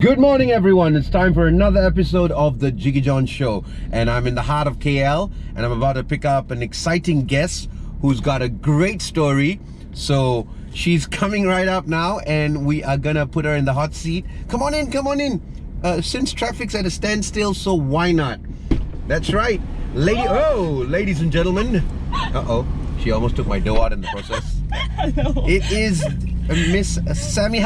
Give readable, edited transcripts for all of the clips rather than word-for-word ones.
Good morning everyone, it's time for another episode of the Jiggee Jon Show, and I'm in the heart of KL and I'm about to pick up an exciting guest who's got a great story. So she's coming right up now and we are gonna put her in the hot seat. Come on in. Since traffic's at a standstill, so why not? That's right, ladies and gentlemen. She almost took my dough out in the process. It is Miss Sammie.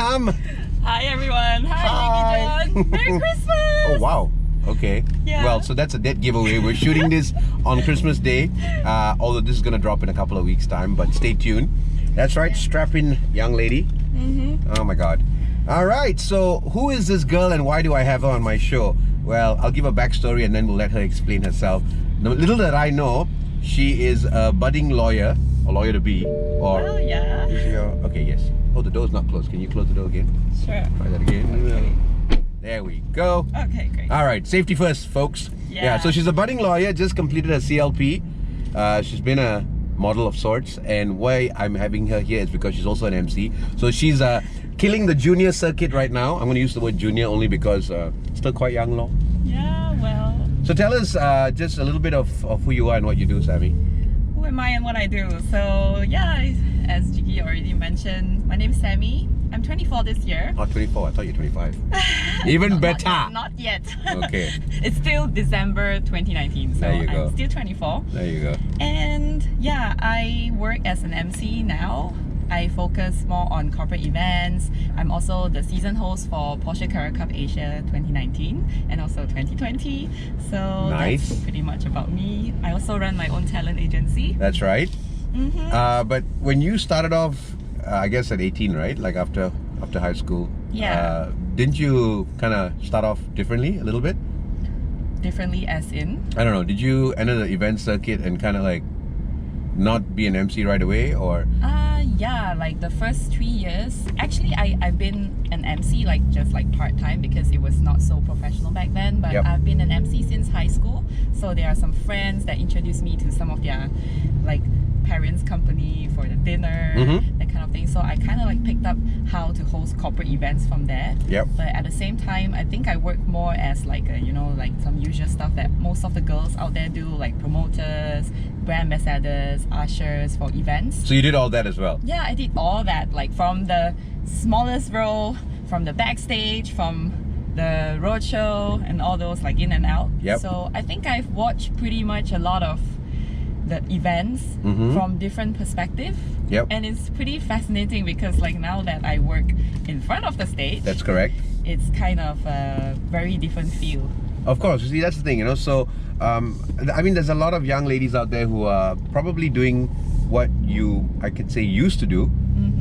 Hi everyone. Hi. Jiggee Jon. Merry Christmas. Oh wow. Okay. Yeah. Well, so that's a dead giveaway. We're shooting this on Christmas Day, although this is gonna drop in a couple of weeks' time. But stay tuned. That's right. Strap in, young lady. Oh my God. All right. So who is this girl and why do I have her on my show? Well, I'll give a backstory and then we'll let her explain herself. The little that I know, she is a budding lawyer, or lawyer to be, or yeah. Okay, yes. Oh, the door's not closed. Can you close the door again? Sure. Try that again. Okay. There we go. Okay, great. All right, safety first, folks. Yeah. So she's a budding lawyer, just completed her CLP. She's been a model of sorts, and why I'm having her here is because she's also an MC. So she's killing the junior circuit right now. I'm going to use the word junior only because still quite young, law. Yeah, well. So tell us just a little bit of who you are and what you do, Sammie. Who am I and what I do? So yeah, as Jiggee already mentioned, my name's Sammie. I'm 24 this year. Oh, 24. I thought you were 25. Even better. Not yet. Okay. It's still December 2019, so There you go. I'm still 24. There you go. And yeah, I work as an MC now. I focus more on corporate events. I'm also the season host for Porsche Carrera Cup Asia 2019 and also 2020. So Nice. That's pretty much about me. I also run my own talent agency. That's right. But when you started off, I guess at 18, right? Like after high school. Yeah. Didn't you kind of start off differently a little bit? Differently as in? I don't know. Did you enter the event circuit and kind of like not be an MC right away, or? Yeah, like the first 3 years. Actually, I've been an MC just part-time because it was not so professional back then. But Yep. I've been an MC since high school. So there are some friends that introduced me to some of their parents' company for the dinner, that kind of thing. So I kind of picked up how to host corporate events from there. Yep. But at the same time, I think I work more as some usual stuff that most of the girls out there do, like promoters, brand ambassadors, ushers for events. So you did all that as well? Yeah, I did all that, from the smallest role, from the backstage, from the roadshow, and all those in and out. Yep. So I think I've watched pretty much a lot of the events from different perspectives. Yep. And it's pretty fascinating because now that I work in front of the stage, That's correct. it's kind of a very different feel. Of course, you see, that's the thing, so I mean, there's a lot of young ladies out there who are probably doing what I could say used to do,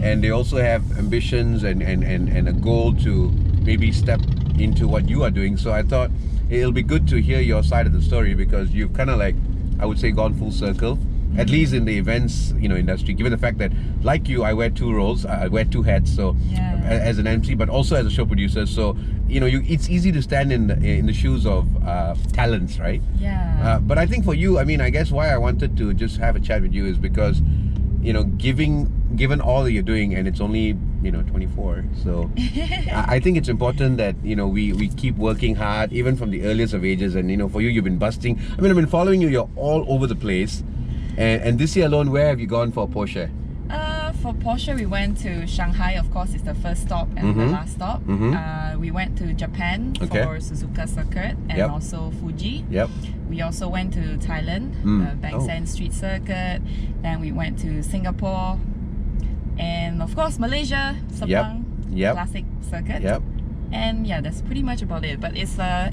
and they also have ambitions and a goal to maybe step into what you are doing. So I thought it'll be good to hear your side of the story, because you've kind of I would say gone full circle, at least in the events industry, given the fact that like you, I wear two roles, I wear two hats, so Yeah. as an MC but also as a show producer. So it's easy to stand in the shoes of talents, right? Yeah. But I think for you, I mean, I guess why I wanted to just have a chat with you is because given all that you're doing, and it's only 24, so I think it's important that we keep working hard even from the earliest of ages. And for you, you've been busting. I mean, I've been following you, you're all over the place, and this year alone, where have you gone for Porsche? For Porsche, we went to Shanghai. Of course, it's the first stop and the last stop. We went to Japan for Suzuka Circuit and Yep. also Fuji. Yep. We also went to Thailand, Bang Sand Street Circuit. Then we went to Singapore, and of course Malaysia, Sepang Yep. Classic Circuit. Yep. And yeah, that's pretty much about it. But it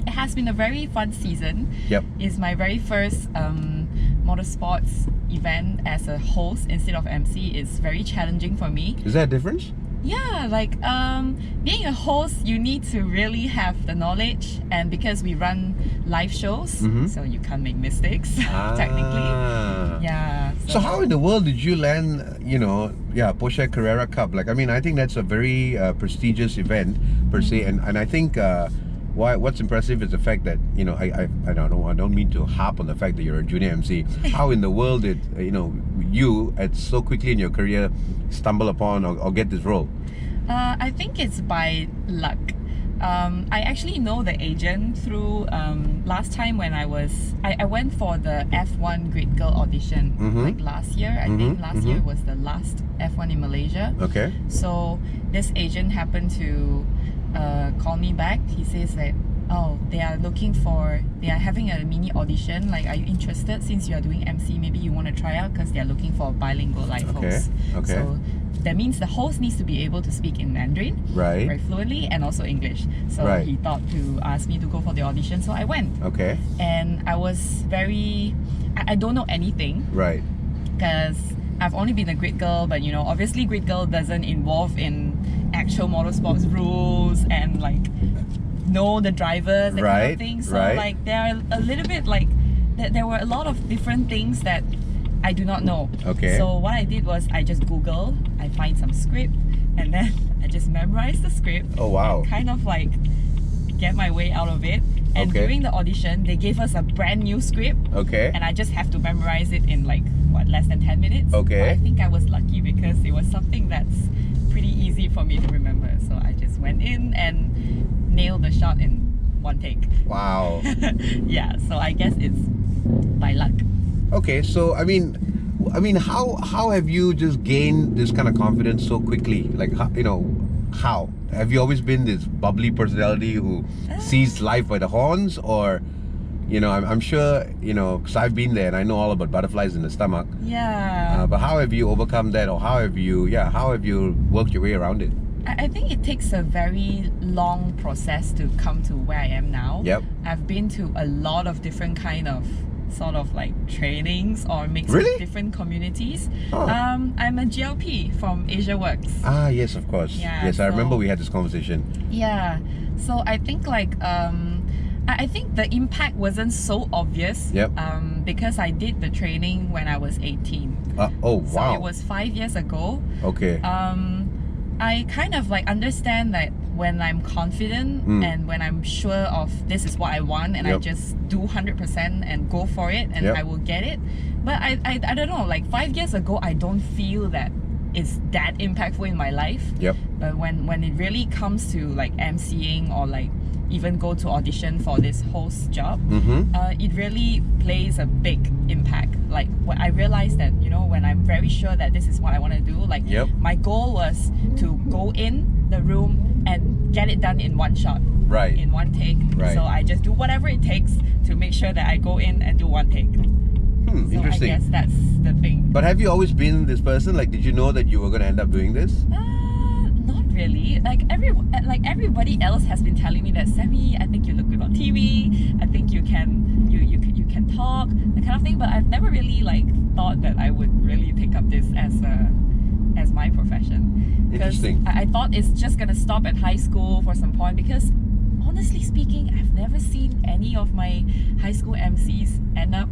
has been a very fun season. Yep. It's my very first motorsports event as a host instead of MC. Is very challenging for me. Is that a difference? Yeah, being a host, you need to really have the knowledge, and because we run live shows, so you can't make mistakes technically. Yeah. So how in the world did you land, Porsche Carrera Cup? I mean, I think that's a very prestigious event per se, and I think what's impressive is the fact that I don't mean to harp on the fact that you're a junior MC. How in the world did you at so quickly in your career stumble upon or get this role? I think it's by luck. I actually know the agent through last time when I went for the F1 Grid Girl audition like last year. I think last year was the last F1 in Malaysia. Okay. So this agent happened to call me back. He says that, oh, they are having a mini audition. Like, are you interested? Since you are doing MC, maybe you want to try out, because they are looking for a bilingual live host. Okay. So that means the host needs to be able to speak in Mandarin very fluently, and also English. So he thought to ask me to go for the audition, so I went. Okay. And I was I don't know anything. Right. Because I've only been a grid girl, but you know, obviously grid girl doesn't involve in actual motorsports rules and like know the drivers, that kind of thing. So like there are a little bit like there were a lot of different things that I do not know. Okay. So what I did was I just Google, I find some script, and then I just memorized the script. Oh wow. And kind of like get my way out of it. And during the audition, they gave us a brand new script. Okay. And I just have to memorize it in like less than 10 minutes. Okay. But I think I was lucky because it was something that's pretty easy for me to remember. So I just went in and nailed the shot in one take. Wow. Yeah, so I guess it's by luck. Okay, so I mean, how have you just gained this kind of confidence so quickly? Like, how have you always been this bubbly personality who sees life by the horns, or I'm sure because I've been there and I know all about butterflies in the stomach. Yeah. But how have you overcome that, or how have you worked your way around it? I think it takes a very long process to come to where I am now. Yep. I've been to a lot of different kind of sort of like trainings or mixed with different communities. Oh. I'm a GLP from Asia Works. Ah, yes, of course. Yeah, yes, I remember we had this conversation. Yeah. So I think like I think the impact wasn't so obvious. Yep. Because I did the training when I was 18. Oh wow. So it was 5 years ago. Okay. I kind of like understand that when I'm confident and when I'm sure of this is what I want, and I just do 100% and go for it, and I will get it. But I don't know, like 5 years ago, I don't feel that it's that impactful in my life. Yep. But when it really comes to like emceeing or like even go to audition for this host job, it really plays a big impact. Like when I realized that, when I'm very sure that this is what I want to do, like my goal was to go in the room and get it done in one shot. Right. In one take. Right. So I just do whatever it takes to make sure that I go in and do one take. So Interesting. I guess that's the thing. But have you always been this person? Like, did you know that you were going to end up doing this? Not really. Like everybody else has been telling me that, Sammie, I think you look good on TV. I think you can talk, that kind of thing. But I've never really like thought that I would really take up this as my profession. Interesting. I thought it's just gonna stop at high school for some point, because honestly speaking, I've never seen any of my high school MCs end up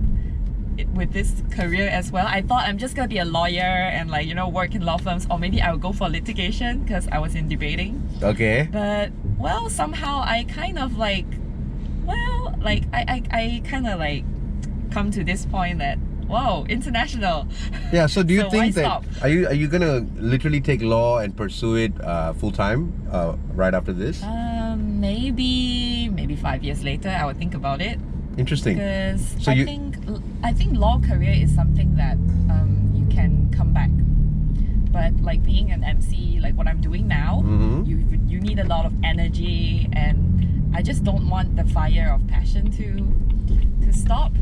with this career as well. I thought I'm just gonna be a lawyer and like work in law firms, or maybe I would go for litigation because I was in debating. Okay. But well, somehow I kind of like I kind of like come to this point that wow, international. Yeah. So do you So think why that stop? are you gonna literally take law and pursue it full time right after this? Maybe 5 years later I would think about it. Interesting. Because So I think law career is something that you can come back. But like being an MC, like what I'm doing now, you need a lot of energy, and I just don't want the fire of passion to stop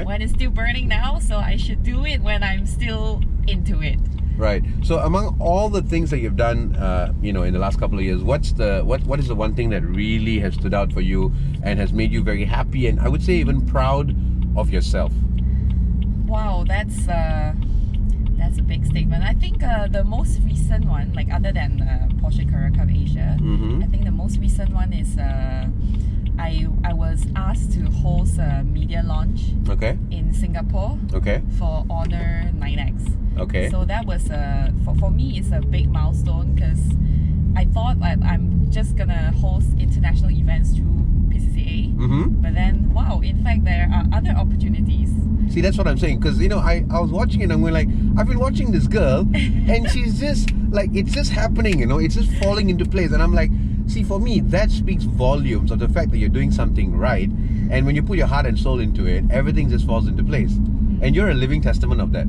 when it's still burning now. So I should do it when I'm still into it. Right. So among all the things that you've done, in the last couple of years, what is the one thing that really has stood out for you and has made you very happy, and I would say even proud of yourself? Wow, that's a big statement. I think the most recent one, like other than Porsche Carrera Cup Asia, I think the most recent one is I was asked to host a media launch in Singapore for Honor 9X. Okay. So that was for me, it's a big milestone, because I thought that I'm just gonna host international events through PCCA, but then wow, in fact there are other opportunities. See, that's what I'm saying, because I was watching it and I'm going like, I've been watching this girl and she's just like, it's just happening, it's just falling into place, and I'm like, see, for me, that speaks volumes of the fact that you're doing something right, and when you put your heart and soul into it, everything just falls into place. And you're a living testament of that.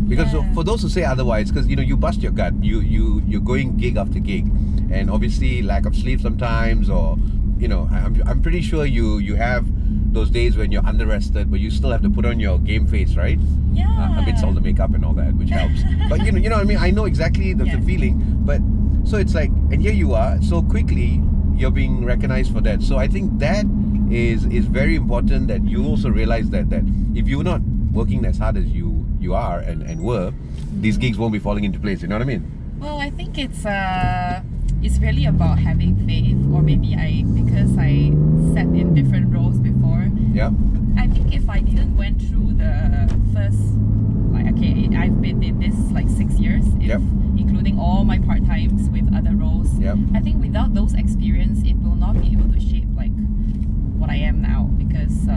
Because Yeah. for those who say otherwise, because you bust your gut, you're going gig after gig, and obviously lack of sleep sometimes, or I'm pretty sure you have those days when you're under-rested, but you still have to put on your game face, right? Yeah. Amidst all the makeup and all that, which helps. But you know what I mean? I know exactly the feeling. But so it's like, and here you are, so quickly you're being recognized for that. So I think that is very important, that you also realize that if you're not working as hard as you are and were, these gigs won't be falling into place. You know what I mean? Well, I think it's really about having faith, or maybe because I sat in different roles before. Yeah. I think if I didn't went through the first, I've been in this 6 years, including all my part times with other roles. Yep. I think without those experience, it will not be able to shape what I am now, because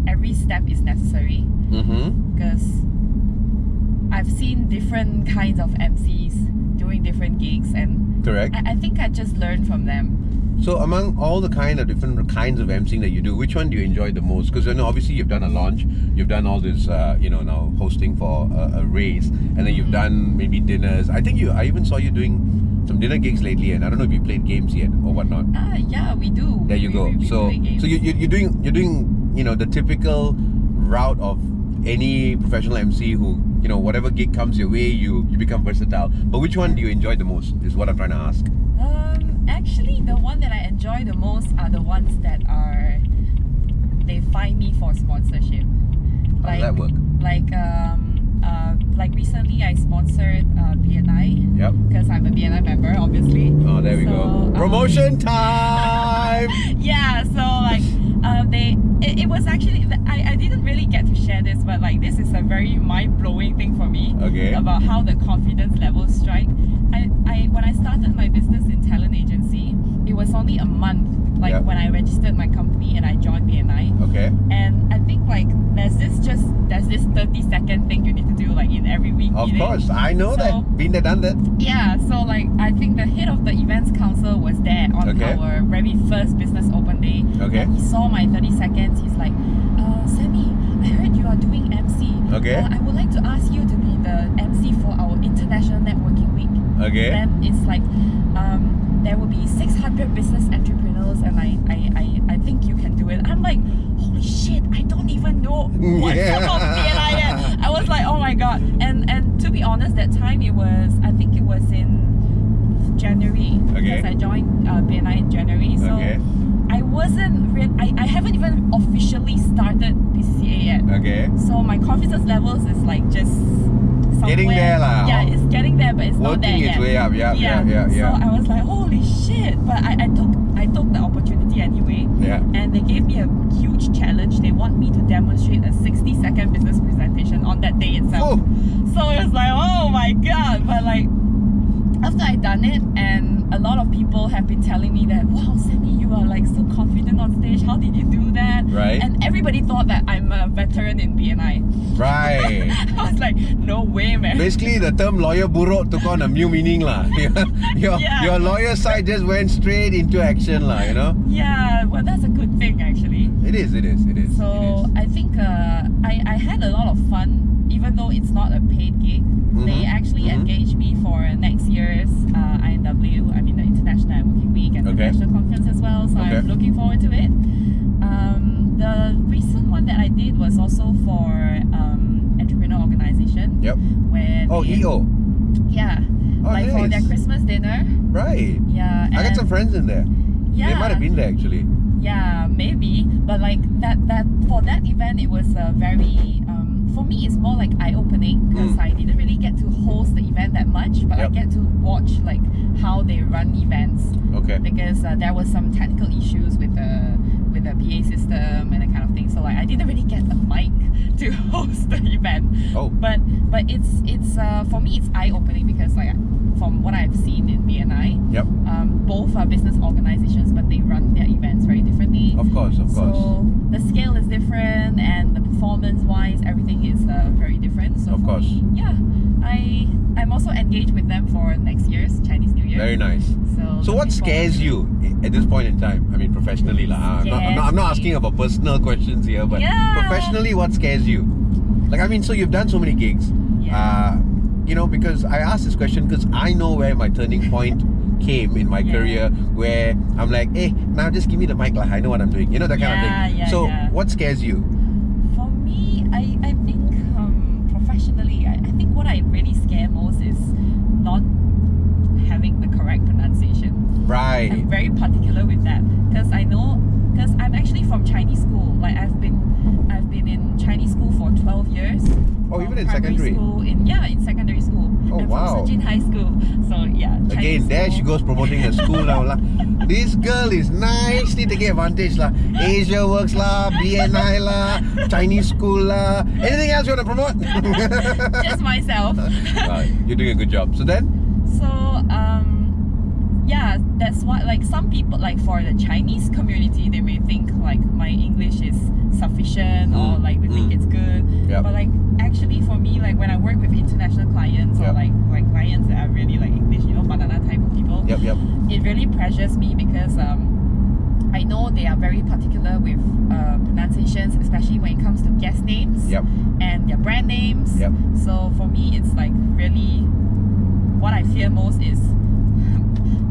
every step is necessary. Because I've seen different kinds of MCs doing different gigs, and Correct. I think I just learned from them. So among all the different kinds of emceeing that you do, which one do you enjoy the most? Because obviously you've done a launch, you've done all this, now hosting for a race, and then you've done maybe dinners. I even saw you doing some dinner gigs lately, and I don't know if you played games yet or whatnot. Yeah, we do. There you go. We So play games. you're doing the typical route of any professional MC who whatever gig comes your way, you become versatile. But which one do you enjoy the most? Is what I'm trying to ask. Actually, the one that I enjoy the most are the ones that they find me for sponsorship. How does that work? Like recently I sponsored BNI. Yep. Because I'm a BNI member, obviously. Oh, there we go. Promotion time. Yeah, so it was actually, I didn't really get to share this, but this is a very mind-blowing thing for me. Okay. About how the confidence levels strike. When I started my business in talent agency, it was only a month when I registered my company and I joined BNI. Okay. And I think there's this 30-second thing you need to do in every week. Of course, I know that. Been there, done that. Yeah, so I think the head of the events council was there on our very first business open day. Okay. And he saw my 30 seconds. He's like, Sammie, I heard you are doing MC. Okay. I would like to ask you to be the MC for our International Networking Week. Okay. Then it's there will be 600 business entrepreneurs, and I think you can do it. I'm like, holy shit, I don't even know what some of BNI is. I was like, oh my god. And to be honest, that time I think it was in January. Okay. Because I joined BNI in January. So Okay. I wasn't I haven't even officially started BCCA yet. Okay. So my confidence levels is just somewhere. Getting there lah. Yeah, it's getting there, but it's not there Working yet. its way up. Yeah. So I was like, holy shit! But I took the opportunity anyway. Yeah. And they gave me a huge challenge. They want me to demonstrate a 60-second business presentation on that day itself. Oh. So it was like, oh my god! But after I done it, and a lot of people have been telling me that, wow, Sammie, you are so confident on stage. How did you do that? Right. And everybody thought that I'm a veteran in BNI. Right. I was like, no way, man. Basically, the term lawyer buruk took on a new meaning lah. Your lawyer side just went straight into action lah. Yeah, well, that's a good thing actually. It is. So I think I had a lot of fun, even though it's not a paid gig. They actually engaged me for next year's INW, the International Networking Week, and the national conference as well. So I'm looking forward to it. The recent one that I did was also for entrepreneur organization. Yep. When EO. Yeah. Oh, for nice. their Christmas dinner. Right. Yeah. I got some friends in there. Yeah. They might have been there actually. Yeah, maybe. But that for that event, it was a very for me, it's more eye-opening, because I didn't really get to host the event that much, but I get to watch how they run events. Okay. Because there was some technical issues with the PA system and that kind of thing. So I didn't really get a mic to host the event. Oh. But it's for me, it's eye-opening, because from what I've seen in BNI, Yep. both are business organizations, but they run their events very differently. Of course. So the scale is different, and the performance-wise, everything is very different. So Of course. for me, yeah, I'm also engaged with them for next year's Chinese New Year. Very nice. So what scares you at this point in time? I mean, professionally lah. I'm not asking about personal questions here, but professionally, what scares you? Like, I mean, so you've done so many gigs. You know, because I asked this question because I know where my turning point came in my career, where I'm like, hey, now just give me the mic lah. I know what I'm doing. You know, that kind of thing. So what scares you? For me, I think professionally, I think what I really scare most is not having the correct pronunciation. Right. I'm very particular with that because I'm actually from Chinese school. Like I've been in Chinese school for 12 years. Oh, even in secondary school, in secondary school. Oh, and wow. From Sejin High School. So yeah. Chinese Again, there school. she goes promoting her school now lah. This girl is nicely taking advantage lah. Asia Works lah, BNI lah, Chinese school lah. Anything else you want to promote? Just myself. You're doing a good job. So then? So yeah, that's what, like, some people, like for the Chinese community, they may think like my English is sufficient or like they think it's good. But like actually for me, like when I work with international clients or like clients that are really like English, you know, banana type of people, it really pressures me because I know they are very particular with pronunciations, especially when it comes to guest names and their brand names. So for me, it's like really what I fear most is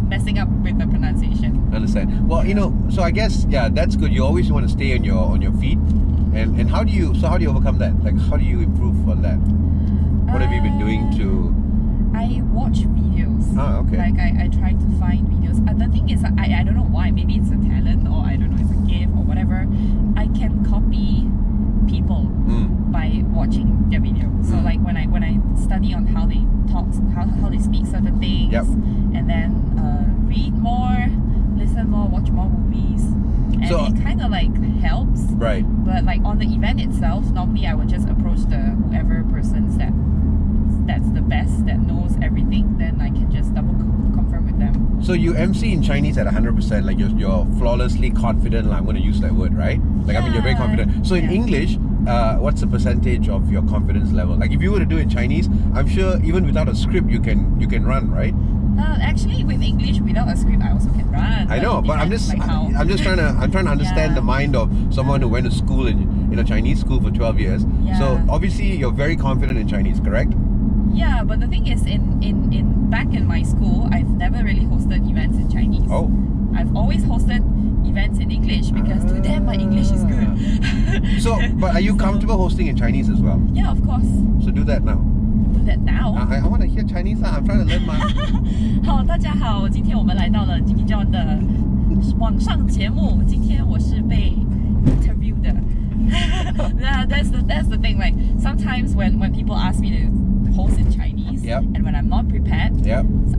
messing up with the pronunciation. Understand. Well, you know, so I guess that's good. You always want to stay on your feet. And how do you overcome that? Like, how do you improve on that? What have you been doing to? I watch videos. Okay. Like I try to find videos. The thing is, I don't know why. Maybe it's a talent, or I don't know, it's a gift or whatever. I can copy people by watching their video. So like when I study on how they talk, how they speak certain things, and then read more, listen more, watch more movies, and so, it kind of like helps. Right. But like on the event itself, normally I would just approach whoever persons that's the best, that knows everything. Then I can just double confirm with them. So you MC in Chinese at 100%, like you're flawlessly confident. Like, I'm going to use that word, right? Like, I mean, you're very confident. So in English, what's the percentage of your confidence level? Like, if you were to do it in Chinese, I'm sure even without a script, you can run, right? Actually, with English, without a script, I also can run. I know, but I'm just trying to understand the mind of someone who went to school in a Chinese school for 12 years. So obviously, you're very confident in Chinese, correct? Yeah, but the thing is, in back in my school, I've never really hosted events in Chinese. Oh. I've always hosted events in English because to them my English is good. So, but are you comfortable hosting in Chinese as well? Yeah, of course. So do that now. Do that now? I want to hear Chinese. I'm trying to learn my. 好，大家好，今天我们来到了 Jiggee Jon 的网上节目。今天我是被 interview 的。Yeah, that's the thing. Like sometimes when people ask me to host in Chinese, and when I'm not prepared,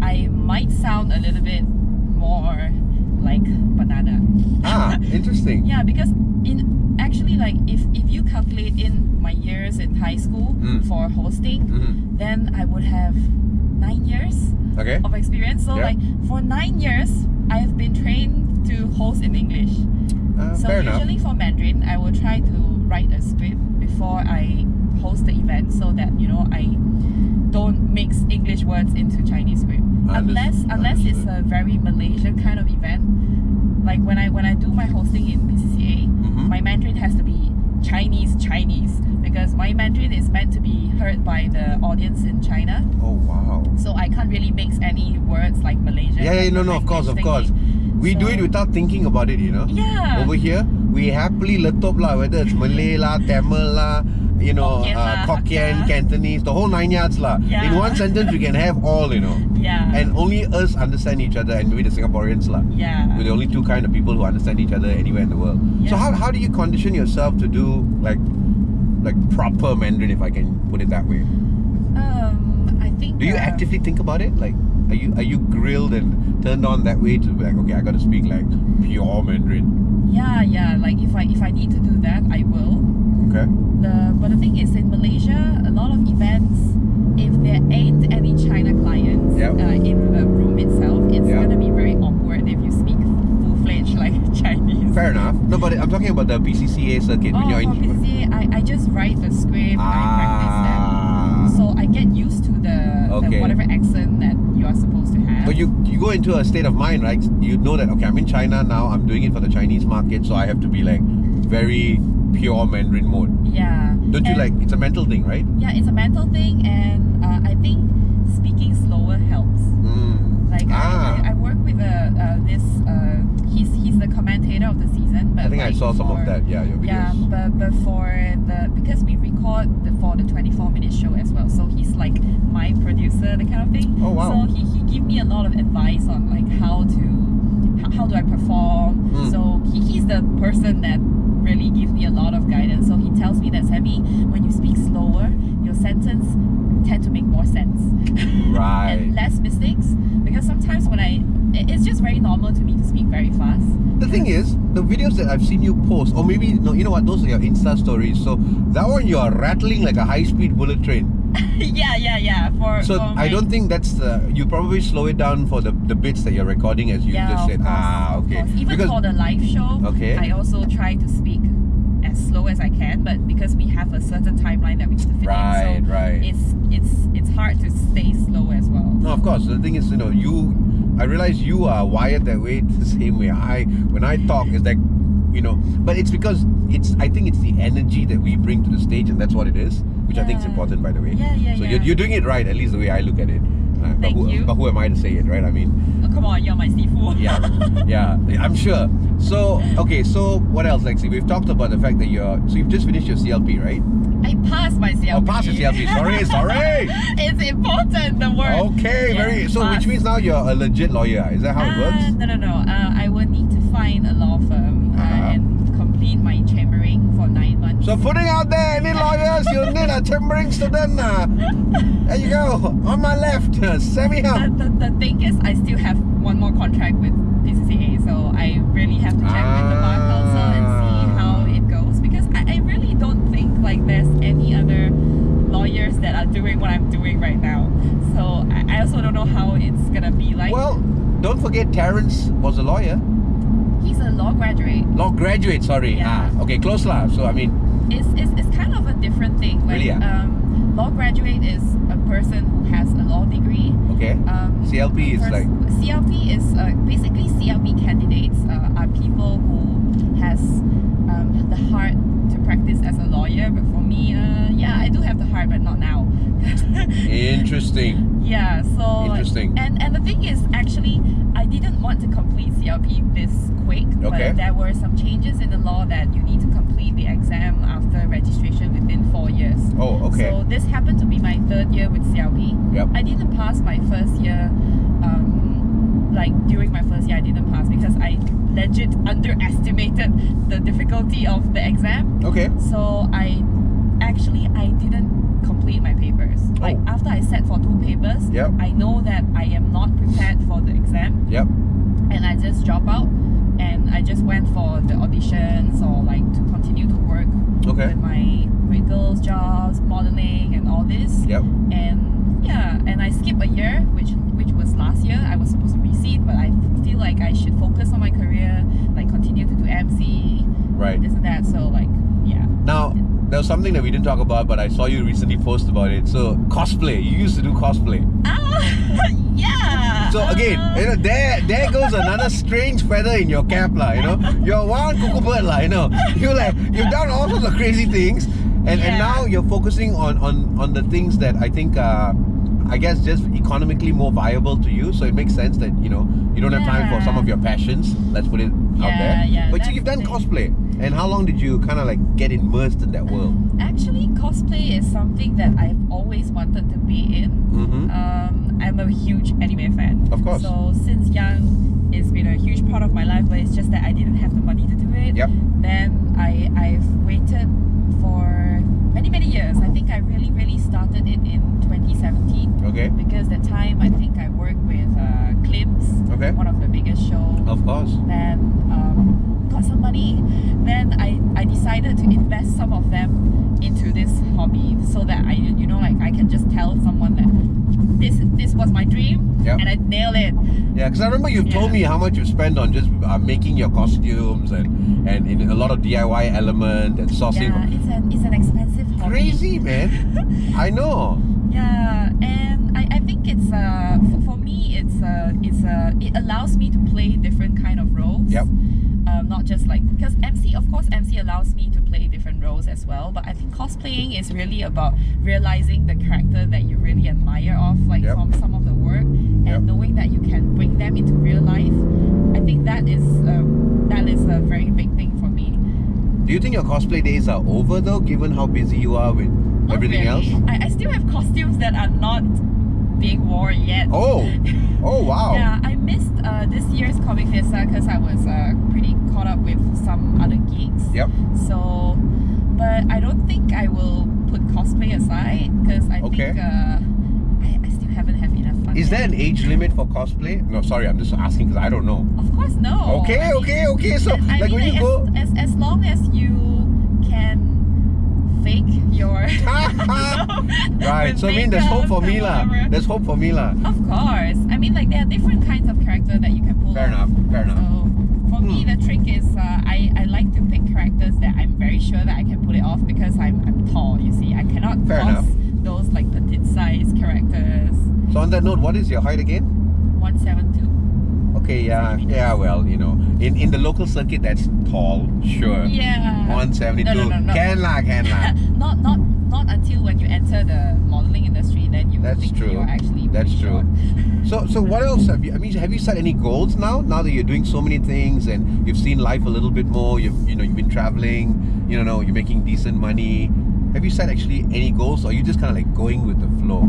I might sound a little bit more like banana. Interesting. Yeah, because actually, like if you calculate in my years in high school for hosting, then I would have 9 years of experience. So like for 9 years, I have been trained to host in English. So usually for Mandarin, I will try to write a script before I host the event so that, you know, I don't mix English words into Chinese script. Unless it's a very Malaysian kind of event. Like when I do my hosting in PCCA, my Mandarin has to be Chinese because my Mandarin is meant to be heard by the audience in China. Oh wow. So I can't really mix any words like Malaysian. Of course. We do it without thinking about it, you know. Yeah. Over here, we happily letop lah, whether it's Malay lah, Tamil lah, you know, Hokkien, Cantonese, the whole 9 yards lah. In one sentence, we can have all, you know. Yeah. And only us understand each other, and maybe the Singaporeans lah. Yeah. We're the only two kind of people who understand each other anywhere in the world. Yeah. So how do you condition yourself to do like proper Mandarin, if I can put it that way? I think. Do you actively think about it? Like, are you grilled and turned on that way to be like, okay, I got to speak like pure Mandarin? Yeah. Like if I need to do that, I will. Okay. But the thing is, in Malaysia, a lot of events, if there ain't any China clients in the room itself, it's gonna be very awkward if you speak full-fledged like Chinese. Fair enough. No, but I'm talking about the PCCA circuit. When you're for PCCA, I just write the script, I practice them. So I get used to the whatever accent that you are supposed to have. But you go into a state of mind, right? You know that, okay, I'm in China now, I'm doing it for the Chinese market, so I have to be like very pure Mandarin mode. Yeah. Don't you like, it's a mental thing, right? Yeah, it's a mental thing, and I think speaking slower helps. Like I work with he's the commentator of the season. But I think I saw some of that, yeah, your videos. Yeah, but because we record for the 24-minute show as well, so he's like my producer, that kind of thing. Oh wow. So he give me a lot of advice on like how do I perform. So he's the person that really gives me a lot of guidance. So he tells me that, Sammie, when you speak slower, your sentence tend to make more sense. Right. And less mistakes, because sometimes it's just very normal to me to speak very fast. The thing is, the videos that I've seen you post, or maybe, no, you know what, those are your Insta stories, so that one you are rattling like a high-speed bullet train. yeah. I don't think that's you probably slow it down for the bits that you're recording, as you just said. Okay. Even for the live show, I also try to speak as slow as I can, but because we have a certain timeline that we need to fit in, so it's hard to stay slow as well. No, of course. The thing is, I realize you are wired that way the same way. When I talk, it's like, but it's because I think it's the energy that we bring to the stage, and that's what it is, which I think is important, by the way. Yeah. So you're doing it right, at least the way I look at it. Thank you. But who am I to say it, right? I mean, oh, come on, you're my Sifu. yeah, I'm sure. So, okay, so what else, Lexi? We've talked about the fact that you've just finished your CLP, right? I passed my CLP. Oh, passed your CLP. Sorry. It's important, the word. Okay, which means now you're a legit lawyer. Is that how it works? No. I will need to find a law firm and complete my chambering for 9 months. So putting out there, any lawyers, you need a chambering student. There you go. On my left, Sammie. The thing is, I still have one more contract with DCCA, so I really have to check with the bar council and see how it goes, because I really don't think like there's any other lawyers that are doing what I'm doing right now. So I also don't know how it's gonna be like. Well, don't forget Terrence was a lawyer. He's a law graduate. Law graduate, sorry. Yeah. Okay, close lah. So I mean, it's kind of a different thing. Like, really? Law graduate is a person who has a law degree. Okay. CLP is like. CLP is basically CLP candidates are people who has the heart to practice as a lawyer. But for me, I do have the heart, but not now. Interesting. Yeah. So interesting. And the thing is, actually, I didn't want to complete CLP this quick. Okay. But there were some changes in the law that you need to complete the exam after registration within 4 years. Oh, okay. So this happened to be my 3rd year with CLP. Yep. I didn't pass my first year. During my first year, I didn't pass because I legit underestimated the difficulty of the exam. Okay. So I didn't complete my papers. Like after I sat for 2 papers, I know that I am not prepared for the exam. Yep. And I just drop out, and I just went for the auditions or like to continue to work with my girls' jobs, modeling, and all this. Yep. And I skipped a year, which was last year. I was supposed to reseat, but I feel like I should focus on my career, like continue to do MC, this and that. So like, yeah. Now, there was something that we didn't talk about, but I saw you recently post about it. So cosplay, you used to do cosplay. Yeah. So again, there goes another strange feather in your cap, lah. You're one cuckoo bird, lah. You've done all sorts of crazy things, and now you're focusing on the things that I think I guess just economically more viable to you. So it makes sense that you don't have time for some of your passions. Let's put it out there. Yeah. But you've done cosplay, and how long did you kind of like get immersed in that world? Actually, cosplay is something that I've always wanted to be in. I'm a huge anime fan. Of course. So since young, it's been a huge part of my life, but it's just that I didn't have the money to do it. Yep. Then I've waited for many years. I think I really started it in 2017. Okay. Because that time I think I worked with Clips, one of the biggest shows. Of course. Then got some money. Then I decided to invest some of them into this hobby, so that I can just tell someone that this was my dream, and I nailed it. Yeah, because I remember you've told me how much you spent on just making your costumes and in a lot of DIY element and sourcing. Yeah, it's an expensive hobby. Crazy, man. I know. Yeah, and I think it's for me it's it allows me to play different kind of roles. Yep. Not just like, because MC, of course, MC allows me to play different roles as well, but I think cosplaying is really about realizing the character that you really admire of, like from some of the work, and knowing that you can bring them into real life. I think that is a very big thing for me. Do you think your cosplay days are over though, given how busy you are with everything else? I still have costumes that are not being worn yet. Oh wow. Yeah, I missed this year's Comic Fiesta because I was pretty caught up with some other gigs. Yep. So, but I don't think I will put cosplay aside because I think I still haven't had enough fun. Is there an age limit for cosplay? No, sorry, I'm just asking because I don't know. Of course, no. Okay. So, I like mean, when you go... as long as you can fake your... Right, so I mean, there's hope for me lah. There's hope for me lah. Of course. I mean, like, there are different kinds of character that you can pull Fair off. enough. So, for me, the trick is I like to pick characters that I'm very sure that I can pull it off because I'm tall, you see. I cannot cross those, like, petite size characters. So on that note, what is your height again? 172. Okay, yeah, well, you know, in the local circuit, that's tall, sure. Yeah. 172. No. Can lah. not until when you enter the modeling industry, then you think you're actually pretty short. So what else have you? I mean, have you set any goals now? Now that you're doing so many things and you've seen life a little bit more, you've been traveling, you're making decent money. Have you set actually any goals, or are you just kind of like going with the flow?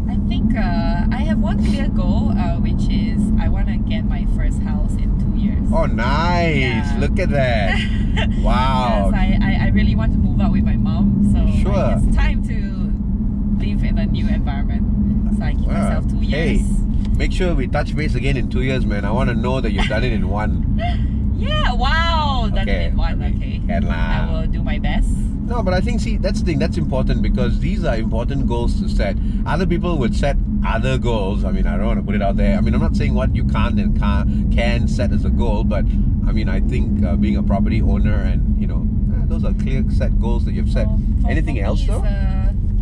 I think I have one clear goal, which is I want to get my first house in 2 years. Oh, nice! Yeah. Look at that! Wow! Yes, I really want to move out with my mom, so it's time to live in a new environment. So I give myself 2 years. Hey, make sure we touch base again in 2 years, man. I want to know that you've done it in one. Yeah, wow! Done it in one, okay. Can lah. I will do my best. No, but I think, see, that's the thing, that's important because these are important goals to set. Other people would set other goals. I mean, I don't want to put it out there. I mean, I'm not saying what you can't and can set as a goal, but I mean, I think being a property owner and, those are clear set goals that you've set. Anything else though?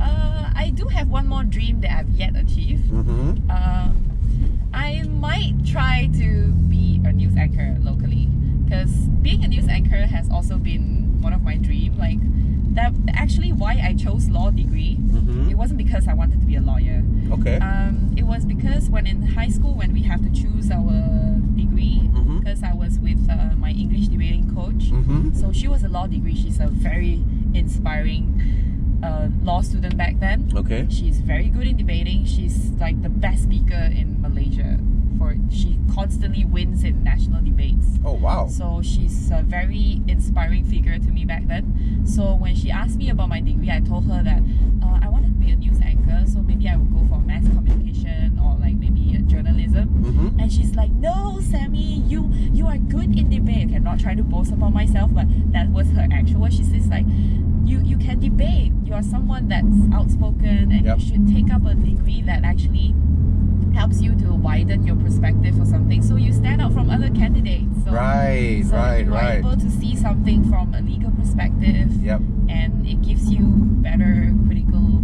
I do have one more dream that I've yet achieved. I might try to be a news anchor locally because being a news anchor has also been one of my dreams. Like, that actually why I chose law degree. It wasn't because I wanted to be a lawyer. Okay. It was because when in high school, when we have to choose our degree, because I was with my English debating coach, so she was a law degree. She's a very inspiring law student back then. Okay. She's very good in debating. She's like the best speaker in Malaysia. She constantly wins in national debates. Oh wow. So she's a very inspiring figure to me back then. So when she asked me about my degree, I told her that I wanted to be a news anchor, so maybe I would go for mass communication or like maybe journalism. And she's like, no, Sammie, you are good in debate. Okay, I'm not trying to boast about myself, but that was her actual word. She says like, you can debate. You are someone that's outspoken, and you should take up a degree that actually helps you to widen your perspective or something, so you stand out from other candidates. So, you are able to see something from a legal perspective, and it gives you better critical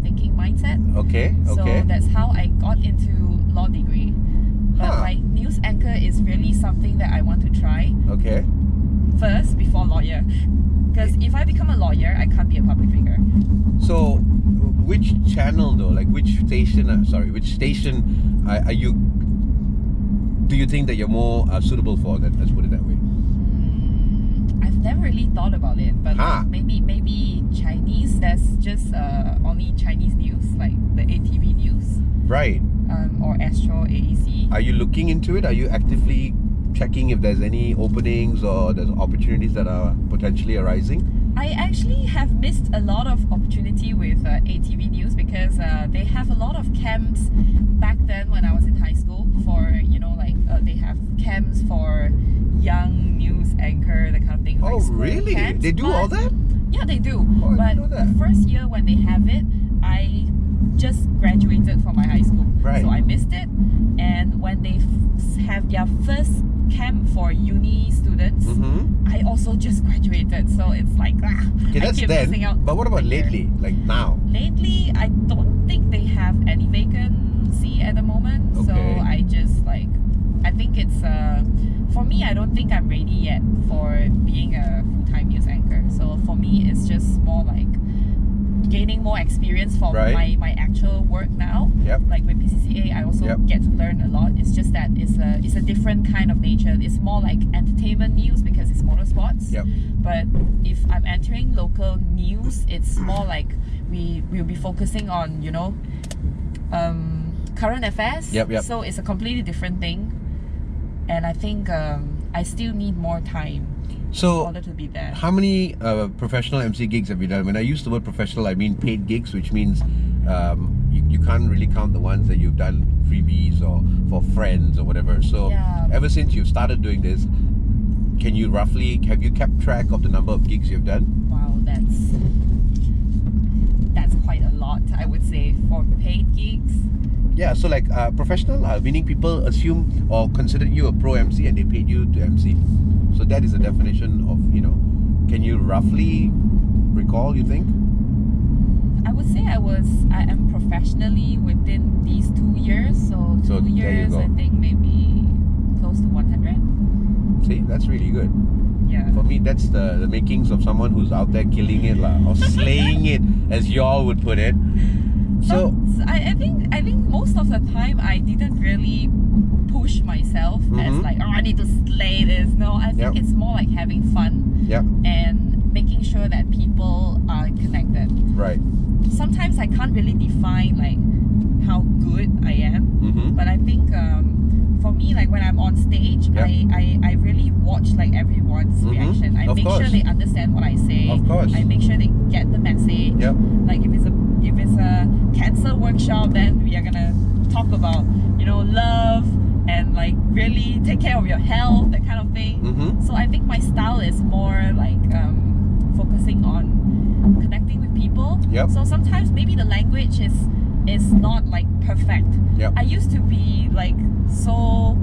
thinking mindset. So that's how I got into law degree. But like news anchor is really something that I want to try. First before lawyer, because if I become a lawyer, I can't be a public figure. So which channel though, like which station are you, do you think that you're more suitable for that? Let's put it that way. I've never really thought about it, but maybe Chinese. That's just only Chinese news, like the ATV news, right? Or Astro AEC. Are you looking into it? Are you actively checking if there's any openings or there's opportunities that are potentially arising? I actually have missed a lot of opportunity with ATV News because they have a lot of camps back then when I was in high school for, they have camps for young news anchor, that kind of thing. Oh, really? Camps, they do all that? Yeah, they do. Oh, but I didn't know that. The first year when they have it, I just graduated from my high school. Right. So I missed it. And when they have their first camp for uni students, I also just graduated, so it's like that's I keep missing out. But what about lately, like now? Lately, I don't think they have any vacancy at the moment, so I just like for me, I don't think I'm ready yet for being a full-time news anchor. So for me, it's just more like gaining more experience from my actual work now. Yep. Like with PCCA, I also get to learn a lot. It's just that it's a different kind of nature. It's more like entertainment news because it's motorsports. Yep. But if I'm entering local news, it's more like we'll be focusing on, you know, current affairs. Yep. So it's a completely different thing. And I think I still need more time in order to be there. How many professional MC gigs have you done? When I use the word professional, I mean paid gigs, which means you can't really count the ones that you've done freebies or for friends or whatever. So ever since you've started doing this, have you kept track of the number of gigs you've done? Wow, that's quite a lot, I would say, for paid gigs. Yeah, so like professional, meaning people assume or consider you a pro MC and they paid you to MC. So that is a definition of, you know, can you roughly recall, you think? I would say I am professionally within these 2 years. So 2 years, I think maybe close to 100. See, that's really good. Yeah. For me, that's the makings of someone who's out there killing it or slaying it, as y'all would put it. So I think most of the time I didn't really push myself as like, oh, I need to slay this. No, I think it's more like having fun and making sure that people are connected. Right. Sometimes I can't really define like how good I am, but I think for me, like when I'm on stage, I really watch like everyone's reaction. I make sure they understand what I say. Of course. I make sure they get the message. Yep. Like if it's a cancer workshop, then we are gonna talk about, you know, love and like really take care of your health, that kind of thing. So I think my style is more like focusing on connecting with people. So sometimes maybe the language is not like perfect. I used to be like so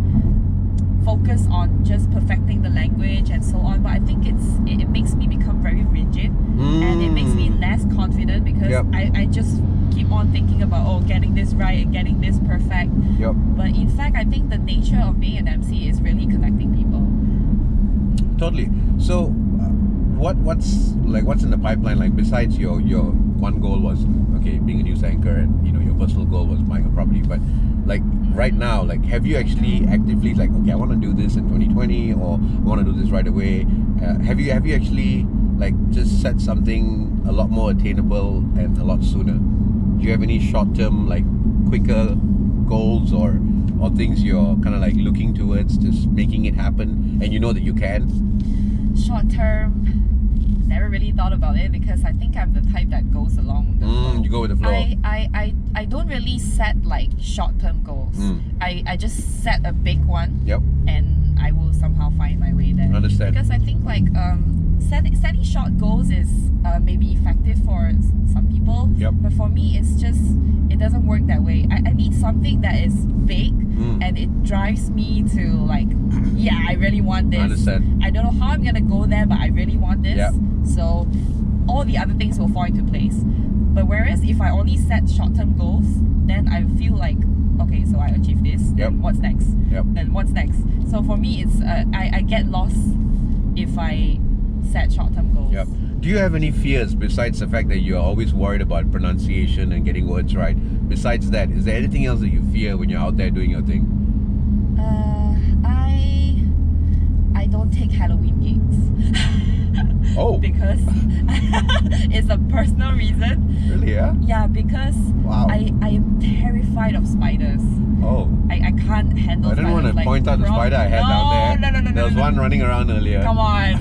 focused on just perfecting the language and so on, but I think it makes me become very rigid and it makes me less confident because I just keep on thinking about getting this right and getting this perfect. But in fact, I think the nature of being an MC is really connecting people. Totally. So what's in the pipeline, like besides your one goal was being a news anchor, and you know your personal goal was buying a property, but like right now, like have you actually actively like, okay, I want to do this in 2020 or I want to do this right away? Have you actually like just set something a lot more attainable and a lot sooner? Do you have any short-term like quicker goals or things you're kind of like looking towards just making it happen and you know that you can? Short-term, never really thought about it because I think I'm the type that goes along the flow. You go with the flow. I don't really set like short-term goals. I just set a big one. And I will somehow find my way there. Understand. Because I think like setting short goals is maybe effective for some people. But for me, it's just, it doesn't work that way. I need something that is big and it drives me to like, yeah, I really want this. Understand. I don't know how I'm gonna go there, but I really want this. So all the other things will fall into place. But whereas if I only set short-term goals, then I feel like, okay, so I achieved this, then what's next? Then what's next? So for me, it's I get lost if I set short-term goals. Do you have any fears besides the fact that you're always worried about pronunciation and getting words right? Besides that, is there anything else that you fear when you're out there doing your thing? I don't take Halloween gigs. Oh. Because it's a personal reason. Really, yeah? Yeah, because I am terrified of spiders. Oh. I can't handle spiders. I didn't want to point out the spider I had down there. No. There was one running around earlier. Come on.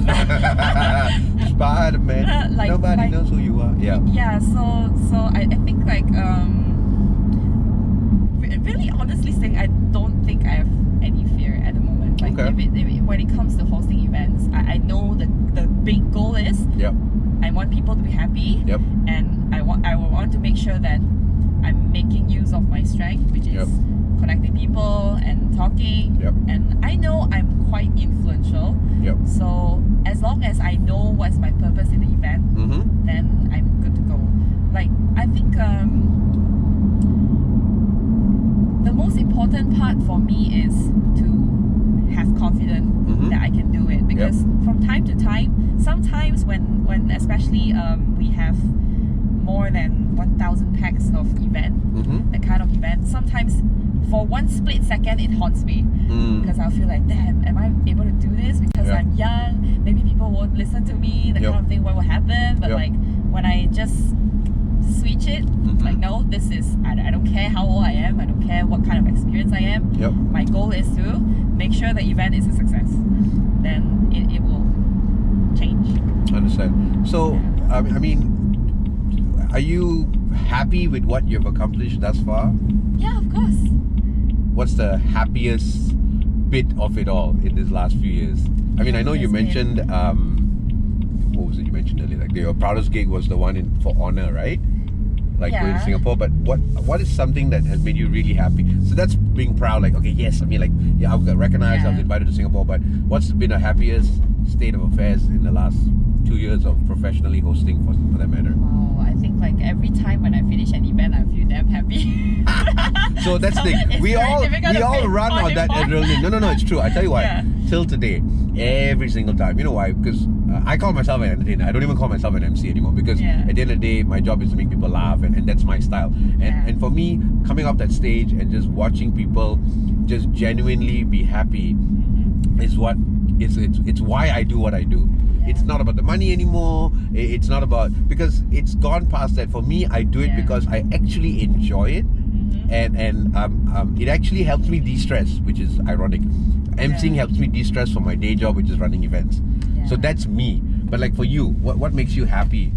Spider-Man. Nobody knows who you are. Yeah, so I think like really honestly saying, I don't think I have any fear at the moment. Like when it comes to hosting events, I know the big goal is I want people to be happy, and I want to make sure that I'm making use of my strength, which is connecting people and talking. And I know I'm quite influential. So as long as I know what's my purpose in the event, then I'm good to go. Like I think the most important part for me is to have confident that I can do it, because from time to time, sometimes when especially we have more than 1,000 packs of event, that kind of event, sometimes for one split second it haunts me, because I'll feel like, damn, am I able to do this because I'm young, maybe people won't listen to me, that kind of thing, what will happen? But like when I just switch it, like, no, this is, I don't care how old I am, I don't care what kind of experience I am, my goal is to make sure the event is a success, then it will change. Understand. So I mean, are you happy with what you've accomplished thus far? Yeah, of course. What's the happiest bit of it all in these last few years? I mean, I know you mentioned what was it you mentioned earlier? Like your proudest gig was the one for Honor, right? Like going to Singapore. But what is something that has made you really happy? So that's being proud. Like, okay, yes, I mean, like, I got recognized, I was invited to Singapore. But what's been the happiest state of affairs in the last 2 years of professionally hosting, for that matter? Oh, I think like every time when I finish an event, I feel damn happy. So that's the thing. We all run on that adrenaline. No, it's true. I tell you what. Till today, every single time. You know why? Because I call myself an entertainer. I don't even call myself an MC anymore, because at the end of the day, my job is to make people laugh, and that's my style. And for me, coming off that stage and just watching people just genuinely be happy is what it's why I do what I do. It's not about the money anymore. It's not about, because it's gone past that. For me, I do it because I actually enjoy it, and it actually helps me de-stress, which is ironic. MCing helps me de-stress from my day job, which is running events. So that's me. But like for you, what makes you happy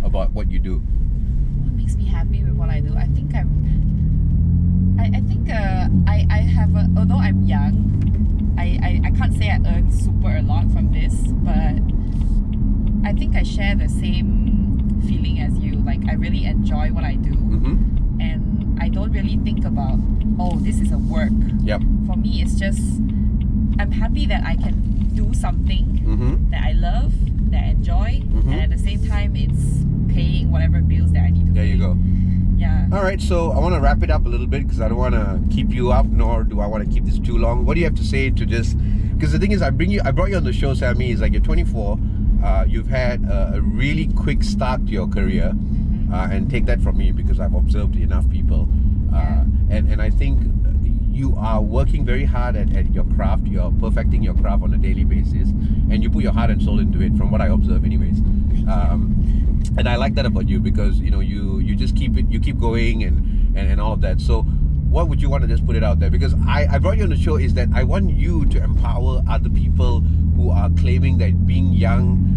about what you do? What makes me happy with what I do? I think I have a, although I'm young, I can't say I earn super a lot from this, but I think I share the same feeling as you. Like, I really enjoy what I do, and I don't really think about, oh, this is a work. For me, it's just, I'm happy that I can do something that I love, that I enjoy, and at the same time, it's paying whatever bills that I need to pay. There you go. Yeah. All right, so I want to wrap it up a little bit, because I don't want to keep you up, nor do I want to keep this too long. What do you have to say to just, because the thing is, I brought you on the show, Sammie. Is like, you're 24, you've had a really quick start to your career, and take that from me, because I've observed enough people, and I think you are working very hard at your craft. You're perfecting your craft on a daily basis, and you put your heart and soul into it, from what I observe anyways. And I like that about you, because you just keep going and all of that. So what would you want to just put it out there? Because I brought you on the show is that I want you to empower other people who are claiming that being young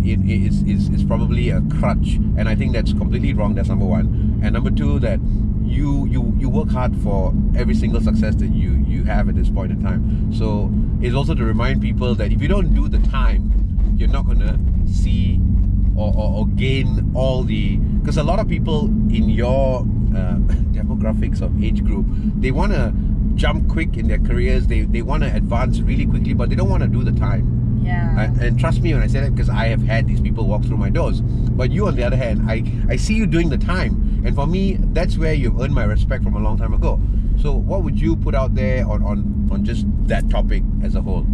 is probably a crutch, and I think that's completely wrong. That's number one. And number two, that you work hard for every single success that you have at this point in time. So it's also to remind people that if you don't do the time, you're not gonna see or gain all the, because a lot of people in your demographics of age group, they want to jump quick in their careers, they want to advance really quickly, but they don't want to do the time. And trust me when I say that, because I have had these people walk through my doors. But you, on the other hand, I see you doing the time, and for me, that's where you've earned my respect from a long time ago. So what would you put out there on just that topic as a whole?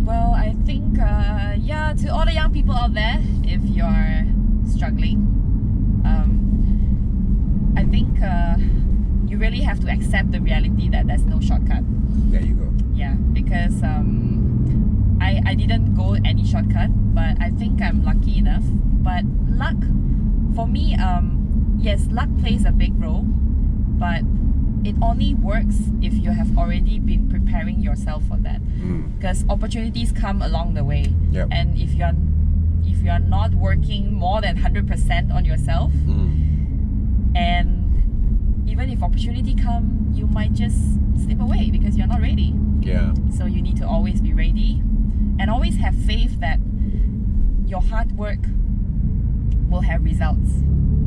Well, I think, to all the young people out there, if you're struggling, I think you really have to accept the reality that there's no shortcut. There you go. Yeah, because I didn't go any shortcut, but I think I'm lucky enough. But luck, for me, yes, luck plays a big role, but it only works if you have already been preparing yourself for that, because opportunities come along the way, and if you're not working more than 100% on yourself, and even if opportunity come, you might just slip away because you're not ready. So you need to always be ready, and always have faith that your hard work will have results,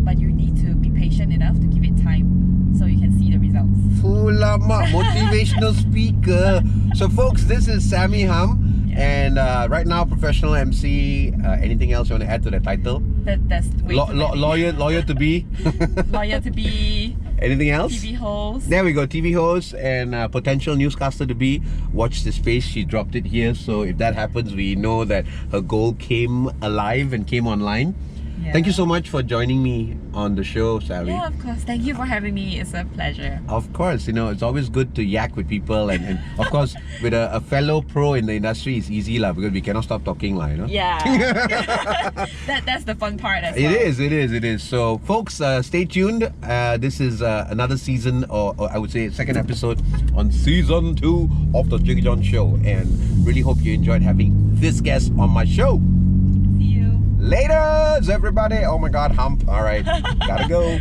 but you need to be patient enough to give it time so you can see the results. Fulama, motivational speaker. So folks, this is Sammie Hum, and right now professional MC. Anything else you want to add to the title? That's way too many. Lawyer to be. Lawyer to be, Anything else? TV host. There we go, TV host and potential newscaster to be. Watch the space, she dropped it here. So if that happens, we know that her goal came alive and came online. Yeah. Thank you so much for joining me on the show, Sammie. Yeah, of course. Thank you for having me. It's a pleasure. Of course, you know, it's always good to yak with people and of course, with a fellow pro in the industry, it's easy lah because we cannot stop talking lah, you know? Yeah. That's the fun part as well. It is. So, folks, stay tuned. This is another season, or I would say second episode on season 2 of the Jiggee Jon Show. And really hope you enjoyed having this guest on my show. See you. Laters, everybody. Oh my God, hump. All right, gotta go.